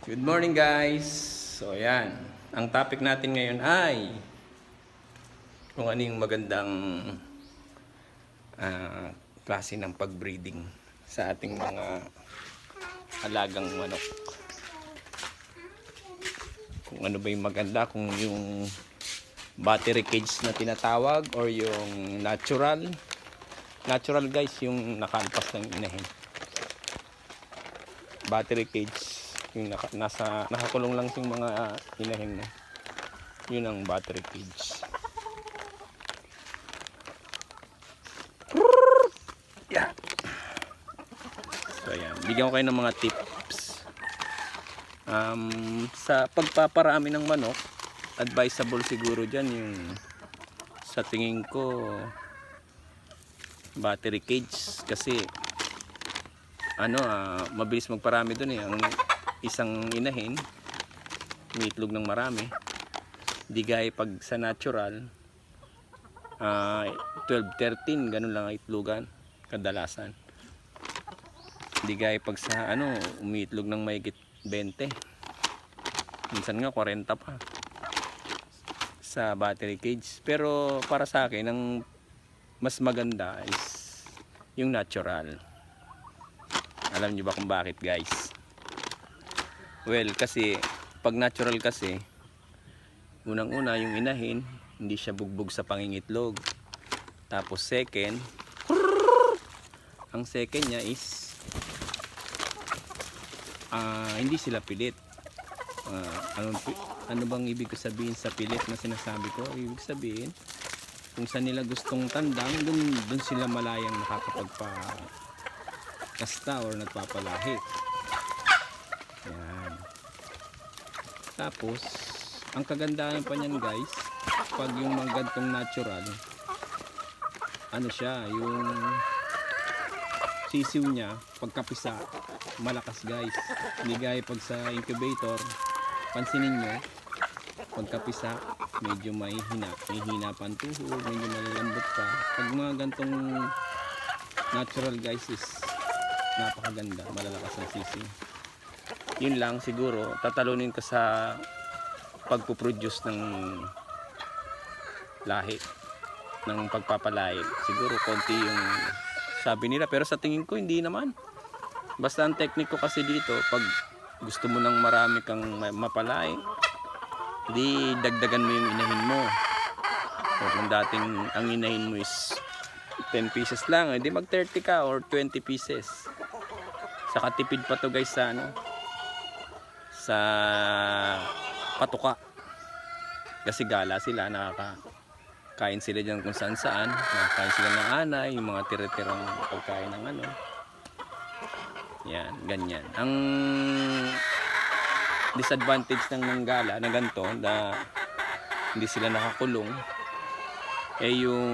Good morning guys. So ayan, ang topic natin ngayon ay kung ano yung magandang klase ng pag-breeding sa ating mga alagang manok. Kung ano ba yung maganda, kung yung battery cage na tinatawag or yung natural. Natural guys, yung nakalpas ng inahin. Battery cage, yung nakakulong lang yung mga inahin mo. Yun ang battery cage. Yeah. So ayan, bigyan ko kayo ng mga tips. Sa pagpaparami ng manok, advisable siguro dyan yung sa tingin ko battery cage, kasi mabilis magparami dun eh. Ang isang inahin may itlog ng marami, di gaya pag sa natural 12-13 ganun lang ang itlogan kadalasan. Di gaya pag sa umiitlog ng mahigit 20, minsan nga 40 pa sa battery cage. Pero para sa akin ang mas maganda is yung natural. Alam niyo ba kung bakit guys? Well, kasi pag natural kasi, unang-una yung inahin hindi siya bugbog sa pangingitlog. Tapos second, ang second niya is hindi sila pilit. Ano bang ibig ko sabihin sa pilit na sinasabi ko? Ibig sabihin, kung saan nila gustong tandang, dun sila malayang nakakapagpa-kasta or nagpapalahi. Yan. Tapos, ang kagandahan pa niyan guys, pag yung mga gantong natural, yung sisiw niya, pagkapisa, malakas guys. Hindi gaya pag sa incubator, pansinin nyo, pagkapisa, medyo may hina pa ang tuhod, medyo malalambot pa. Pag mga gantong natural guys is napakaganda, malalakas ang sisiw. Yun lang siguro, tatalunin ko sa pagpuproduce ng lahi, ng pagpapalahi. Siguro konti yung sabi nila, pero sa tingin ko hindi naman. Basta ang tekniko kasi dito, pag gusto mo ng marami kang mapalahi, di dagdagan mo yung inahin mo. So kung dating ang inahin mo is 10 pieces lang, di mag 30 ka or 20 pieces. Saka tipid pa to guys sa sa patuka. Kasi gala sila, nakakain sila dyan kung saan saan, nakakain sila ng anay, yung mga tira-tirang pagkain ng yan, ganyan. Ang disadvantage ng nanggala na ganito, na hindi sila nakakulong, yung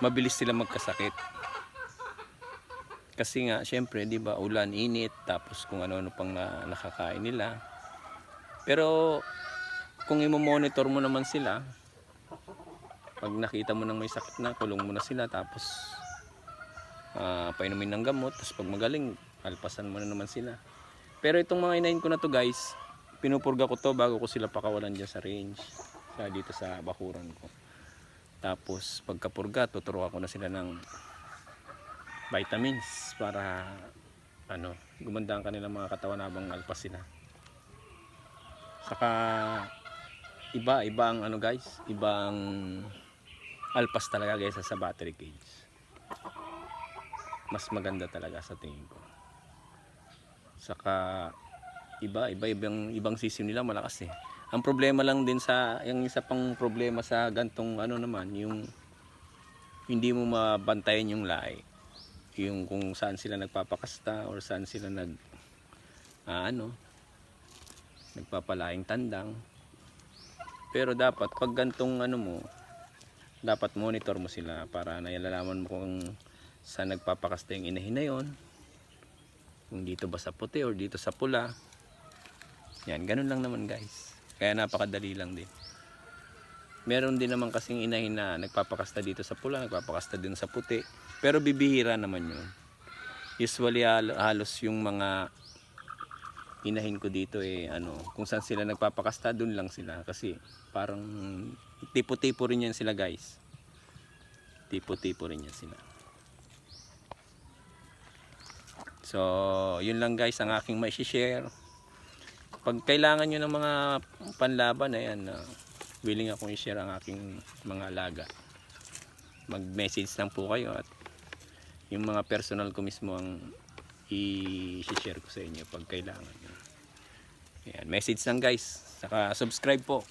mabilis sila magkasakit. Kasi nga syempre, di ba, ulan, init, tapos kung ano-ano pang nakakain nila. Pero kung i-monitor mo naman sila, pag nakita mo nang may sakit na, kulong mo na sila, tapos painumin ng gamot, tapos pag magaling, alpasan mo na naman sila. Pero itong mga inahin ko na to guys, pinupurga ko to bago ko sila pakawalan dyan sa range, dito sa bakuran ko. Tapos pagkapurga, tuturuan ko na sila ng vitamins para gumanda ang kanilang mga katawan habang alpas sila. Saka iba ang guys, ibang alpas talaga guys sa battery cage. Mas maganda talaga sa tingin ko. Saka ibang sisiw nila malakas eh. Ang problema lang din yung isa pang problema sa gantong naman, yung hindi mo mabantayan yung lahi. Yung kung saan sila nagpapakasta or saan sila nagpapalaing tandang. Pero dapat pag gantong dapat monitor mo sila para nalalaman mo kung saan nagpapakasta yung inahin na yon, kung dito ba sa puti or dito sa pula. Yan, ganun lang naman guys. Kaya napakadali lang din. Meron din naman kasing inahin na nagpapakasta dito sa pula, nagpapakasta din sa puti, pero bibihira naman yun. Usually halos yung mga inahin ko dito kung saan sila nagpapakasta, dun lang sila. Kasi parang tipo-tipo rin yan sila guys. Tipo-tipo rin yan sila. So, yun lang guys ang aking mai-share. Pag kailangan nyo ng mga panlaban, ayan, willing akong i-share ang aking mga alaga. Mag-message lang po kayo at yung mga personal ko mismo ang i-share ko sa inyo pag kailangan. Ayan, message lang guys. Saka subscribe po.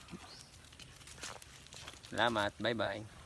Salamat. Bye bye.